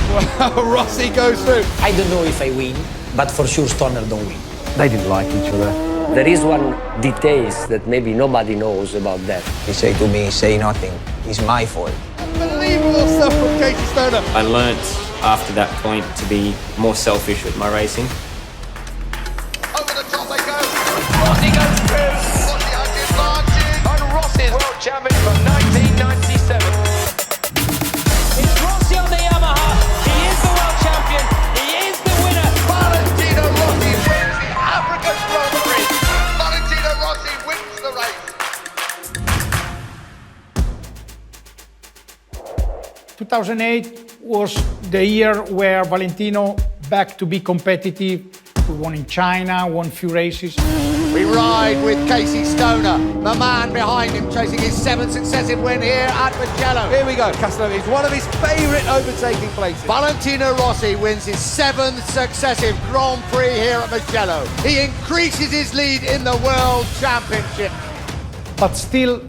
Well, Rossi goes through. I don't know if I win, but for sure Stoner don't win. They didn't like each other. There is one details that maybe nobody knows about that. He said to me, say nothing, it's my fault. Unbelievable stuff from Casey Stoner. I learnt after that point to be more selfish with my racing. Over the top they go. Rossi goes through. Rossi has the advantage. And Rossi's world champion from 1997. It's Rossi on the Yamaha. He is the world champion. He is the winner. Valentino Rossi wins the African Grand Prix. Valentino Rossi wins the race. 2008 was the year where Valentino back to be competitive. We won in China, won a few races. We ride with Casey Stoner, the man behind him chasing his 7th successive win here at Mugello. Here we go, Castello is one of his favourite overtaking places. Valentino Rossi wins his 7th successive Grand Prix here at Mugello. He increases his lead in the World Championship. But still,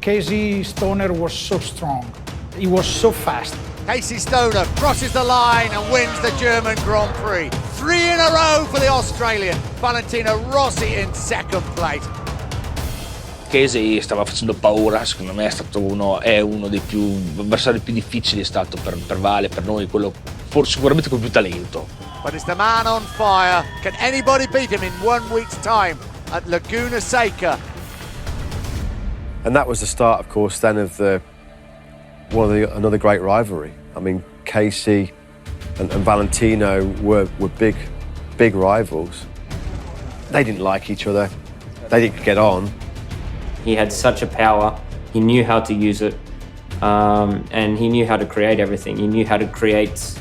Casey Stoner was so strong. He was so fast. Casey Stoner crosses the line and wins the German Grand Prix. 3 in a row for the Australian. Valentino Rossi in second place. Casey stava facendo paura, secondo me è uno dei avversari più difficili, è stato per Vale, per noi, quello forse sicuramente con più talento. But it's the man on fire. Can anybody beat him in 1 week's time at Laguna Seca? And that was the start, of course, then of another great rivalry. I mean, Casey and Valentino were big rivals. They didn't like each other. They didn't get on. He had such a power. He knew how to use it, and he knew how to create everything. He knew how to create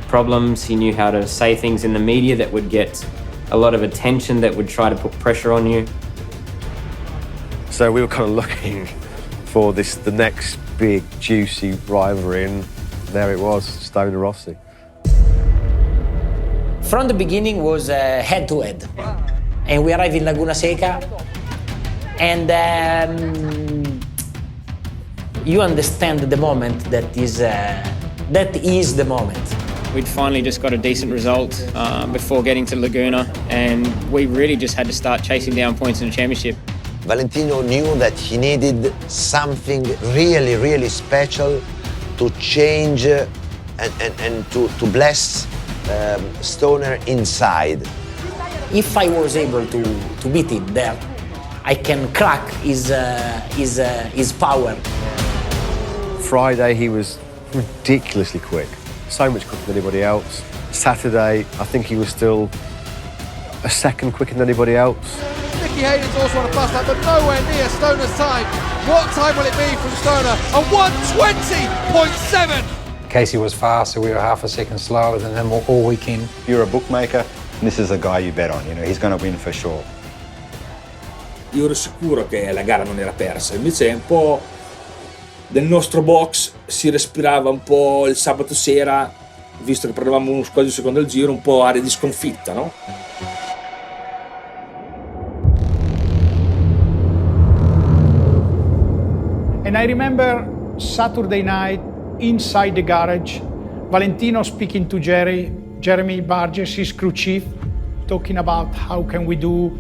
problems. He knew how to say things in the media that would get a lot of attention, that would try to put pressure on you. So we were kind of looking for the next big, juicy rivalry, and there it was, Stoner Rossi. From the beginning was head-to-head. And we arrived in Laguna Seca, and you understand the moment that is the moment. We'd finally just got a decent result before getting to Laguna, and we really just had to start chasing down points in the championship. Valentino knew that he needed something really, really special to change and to bless Stoner inside. If I was able to beat him there, I can crack his power. Friday, he was ridiculously quick, so much quicker than anybody else. Saturday, I think he was still a second quicker than anybody else. Nicky Hayden's also on a fast lap, but nowhere near Stoner's time. What time will it be from Stoner? A 1:20.7. Casey was fast, so we were half a second slower than him all weekend. If you're a bookmaker, this is a guy you bet on. You know, he's going to win for sure. Io ero sicuro che la gara non era persa, invece un po' del nostro box si respirava un po' il sabato sera, visto che prendevamo uno quasi secondo il giro, un po' aria di sconfitta, no? And I remember Saturday night inside the garage, Valentino speaking to Jeremy Barges, his crew chief, talking about how can we do,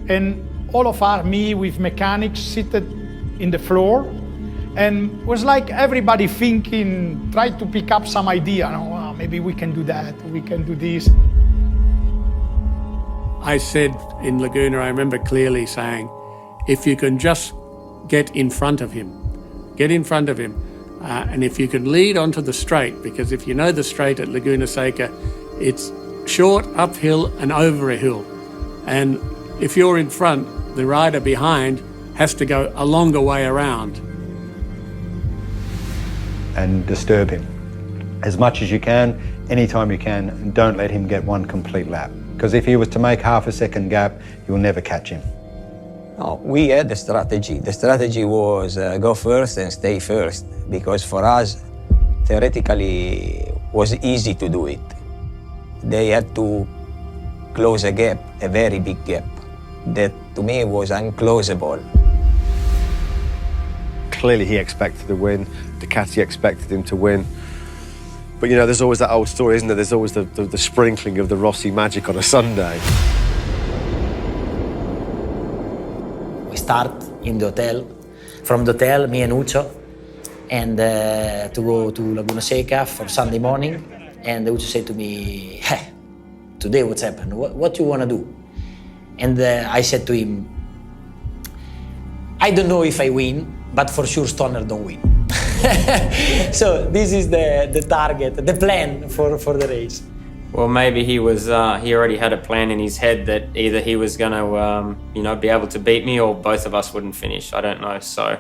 and all of us, me with mechanics, seated in the floor, and was like everybody thinking, try to pick up some idea, maybe we can do that, we can do this. I said in Laguna, I remember clearly saying, if you can just get in front of him, and if you can lead onto the straight, because if you know the straight at Laguna Seca, it's short, uphill and over a hill. And if you're in front, the rider behind has to go a longer way around. And disturb him as much as you can, anytime you can, and don't let him get one complete lap. Because if he was to make half a second gap, you'll never catch him. No, we had a strategy. The strategy was go first and stay first, because for us, theoretically, it was easy to do it. They had to close a gap, a very big gap, that to me was unclosable. Clearly he expected to win, Ducati expected him to win. But you know, there's always that old story, isn't there? There's always the sprinkling of the Rossi magic on a Sunday. We start in the hotel. From the hotel, me and Ucho, and to go to Laguna Seca for Sunday morning. And Ucho said to me, "Hey, today what's happened? What do you want to do?" And I said to him, "I don't know if I win, but for sure Stoner don't win." So this is the target, the plan for the race. Well, maybe he already had a plan in his head that either he was going to, be able to beat me, or both of us wouldn't finish. I don't know. So,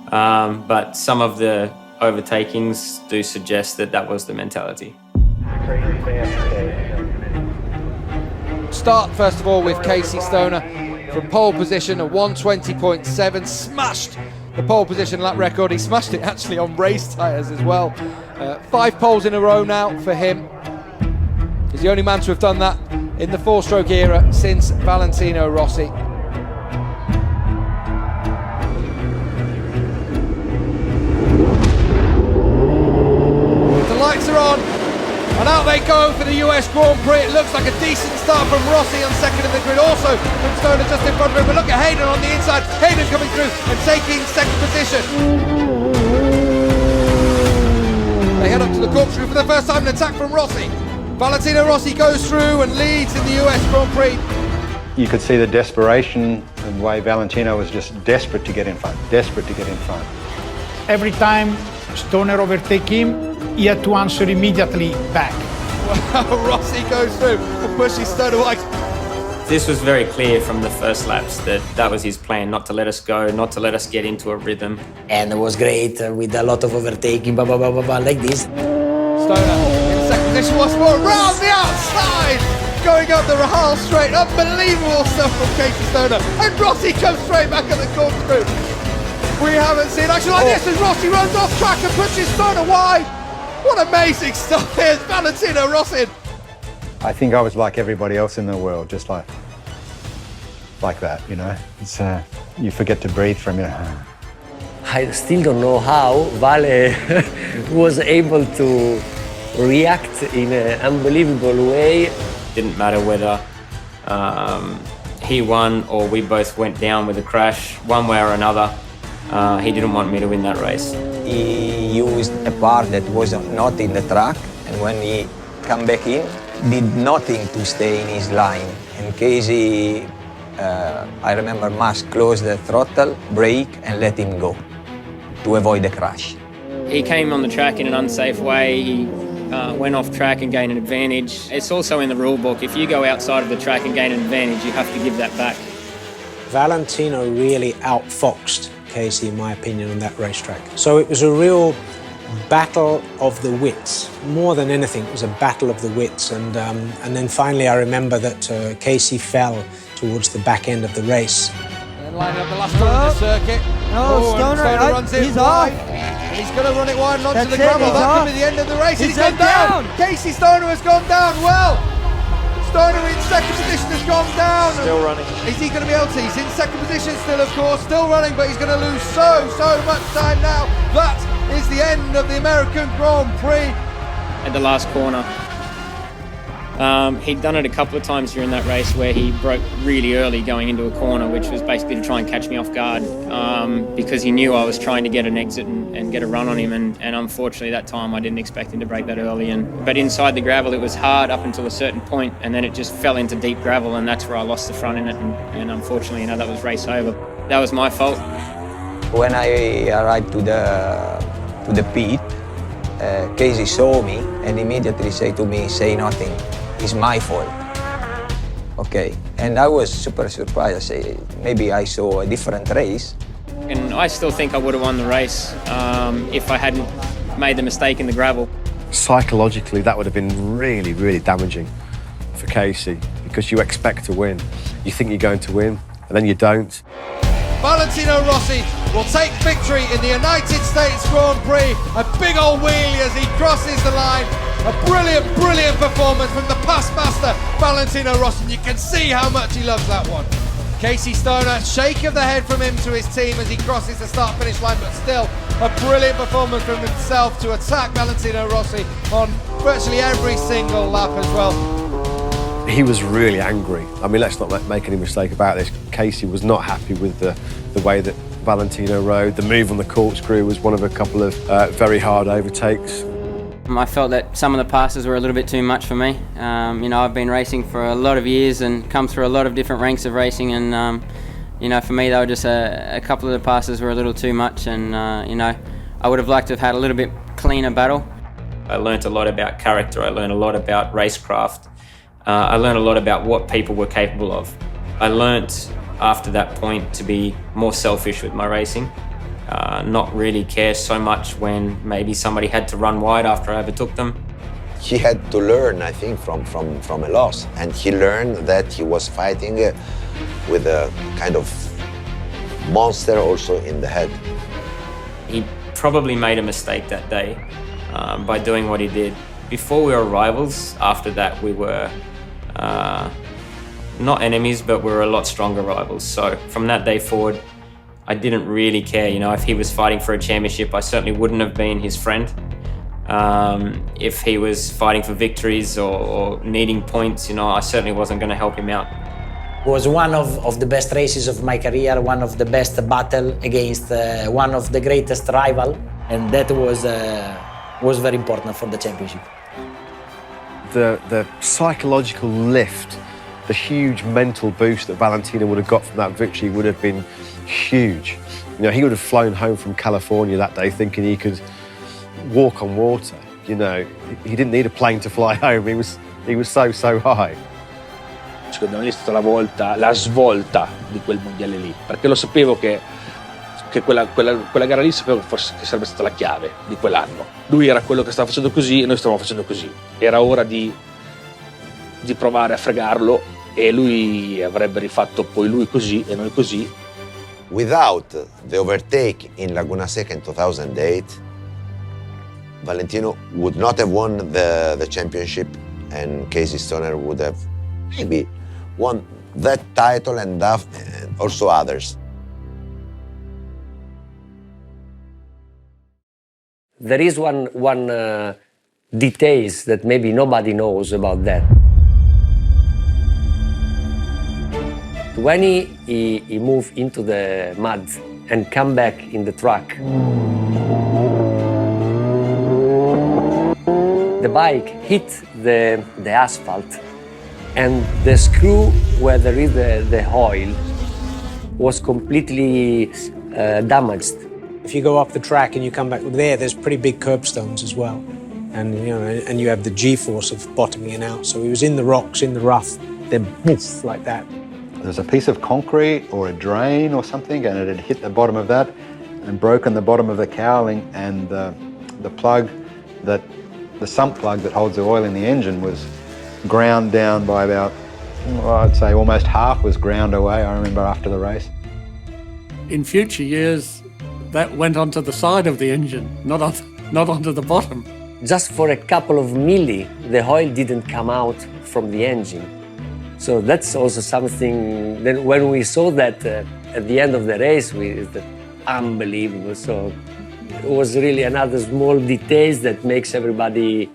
but some of the overtakings do suggest that was the mentality. Start first of all with Casey Stoner from pole position at 1:20.7, smashed the pole position lap record. He smashed it actually on race tyres as well. 5 poles in a row now for him. He's the only man to have done that in the 4-stroke era since Valentino Rossi. The lights are on, and out they go for the US Grand Prix. It looks like a decent start from Rossi on second in the grid, also from Stoner just in front of him. But look at Hayden on the inside. Hayden coming through and taking second position. They head up to the corkscrew for the first time, an attack from Rossi. Valentino Rossi goes through and leads in the US Grand Prix. You could see the desperation and the way Valentino was just desperate to get in front, desperate to get in front. Every time Stoner overtake him, he had to answer immediately back. Wow, Rossi goes through and pushes Stoner wide. This was very clear from the first laps that was his plan, not to let us go, not to let us get into a rhythm. And it was great with a lot of overtaking, like this. Stoner in second position once more, round the outside, going up the Rahal straight. Unbelievable stuff from Casey Stoner. And Rossi comes straight back at the corkscrew. We haven't seen action like this as Rossi runs off track and pushes Stoner wide. What amazing stuff. Here's Valentino Rossi. I think I was like everybody else in the world, just like that, you know. It's you forget to breathe from it. I still don't know how Vale was able to react in an unbelievable way. Didn't matter whether he won or we both went down with a crash, one way or another. He didn't want me to win that race. He used a part that was not in the track, and when he came back in, did nothing to stay in his line. And Casey, I remember, must close the throttle, brake, and let him go to avoid the crash. He came on the track in an unsafe way. He went off track and gained an advantage. It's also in the rule book. If you go outside of the track and gain an advantage, you have to give that back. Valentino really outfoxed Casey, in my opinion, on that racetrack. So it was a real battle of the wits. More than anything, it was a battle of the wits. And then finally, I remember that Casey fell towards the back end of the race. And lining up the last corner of the circuit. Stoner runs in he's wide. off. And he's going to run it wide and onto That's the it, gravel. he's That off. could be the end of the race. He's gone down. Casey Stoner has gone down. Well, Stoner in second position has gone down. Still running. Is he going to be able to? He's in second position still, of course. Still running, but he's going to lose so much time now. That is the end of the American Grand Prix. At the last corner. He'd done it a couple of times during that race where he broke really early going into a corner, which was basically to try and catch me off guard because he knew I was trying to get an exit and get a run on him, and unfortunately that time I didn't expect him to break that early. But inside the gravel it was hard up until a certain point, and then it just fell into deep gravel, and that's where I lost the front in it, and unfortunately that was race over. That was my fault. When I arrived to the pit, Casey saw me and immediately said to me, "Say nothing. It's my fault." Okay, and I was super surprised. I say, maybe I saw a different race. And I still think I would have won the race if I hadn't made the mistake in the gravel. Psychologically, that would have been really, really damaging for Casey because you expect to win. You think you're going to win, and then you don't. Valentino Rossi will take victory in the United States Grand Prix. A big old wheelie as he crosses the line. A brilliant, brilliant performance from the past master, Valentino Rossi. And you can see how much he loves that one. Casey Stoner, shake of the head from him to his team as he crosses the start-finish line, but still A brilliant performance from himself to attack Valentino Rossi on virtually every single lap as well. He was really angry. I mean, let's not make any mistake about this. Casey was not happy with the way that Valentino rode. The move on the corkscrew was one of a couple of very hard overtakes. I felt that some of the passes were a little bit too much for me. You know, I've been racing for a lot of years and come through a lot of different ranks of racing, and you know, for me they were just a couple of the passes were a little too much, and you know, I would have liked to have had a little bit cleaner battle. I learnt a lot about character. I learned a lot about racecraft. I learned a lot about what people were capable of. I learnt after that point to be more selfish with my racing. Not really care so much when maybe somebody had to run wide after I overtook them. He had to learn, I think, from a loss. And he learned that he was fighting with a kind of monster also in the head. He probably made a mistake that day by doing what he did. Before we were rivals, after that we were not enemies, but we were a lot stronger rivals. So from that day forward, I didn't really care. You know, if he was fighting for a championship, I certainly wouldn't have been his friend. If he was fighting for victories or needing points, you know, I certainly wasn't going to help him out. It was one of the best races of my career, one of the best battle against one of the greatest rival, and that was very important for the championship. The psychological lift, the huge mental boost that Valentino would have got from that victory would have been huge. You know, he would have flown home from California that day thinking he could walk on water. You know, he didn't need a plane to fly home. He was so high. Secondo me è stata la svolta di quel mondiale lì, perché lo sapevo che quella gara lì sapevo che forse che sarebbe stata la chiave di quell'anno. Lui era quello che stava facendo così e noi stavamo facendo così. Era ora di provare a fregarlo e lui avrebbe rifatto poi lui così e noi così. Without the overtake in Laguna Seca in 2008, Valentino would not have won the championship, and Casey Stoner would have maybe won that title and also others. There is one details that maybe nobody knows about that. When he moved into the mud and come back in the truck, the bike hit the asphalt, and the screw where there is the oil was completely damaged. If you go up the track and you come back there's pretty big curbstones as well, and and you have the G-force of bottoming it out. So he was in the rocks, in the rough, then poof, like that. There's a piece of concrete or a drain or something, and it had hit the bottom of that and broken the bottom of the cowling, and the plug the sump plug that holds the oil in the engine was ground down by about, I'd say almost half was ground away, I remember, after the race. In future years, that went onto the side of the engine, not onto the bottom. Just for a couple of milli, the oil didn't come out from the engine. So that's also something, then when we saw that at the end of the race, it's unbelievable. So it was really another small detail that makes everybody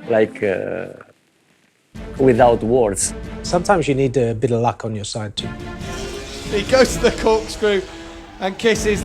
like without words. Sometimes you need a bit of luck on your side too. He goes to the corkscrew and kisses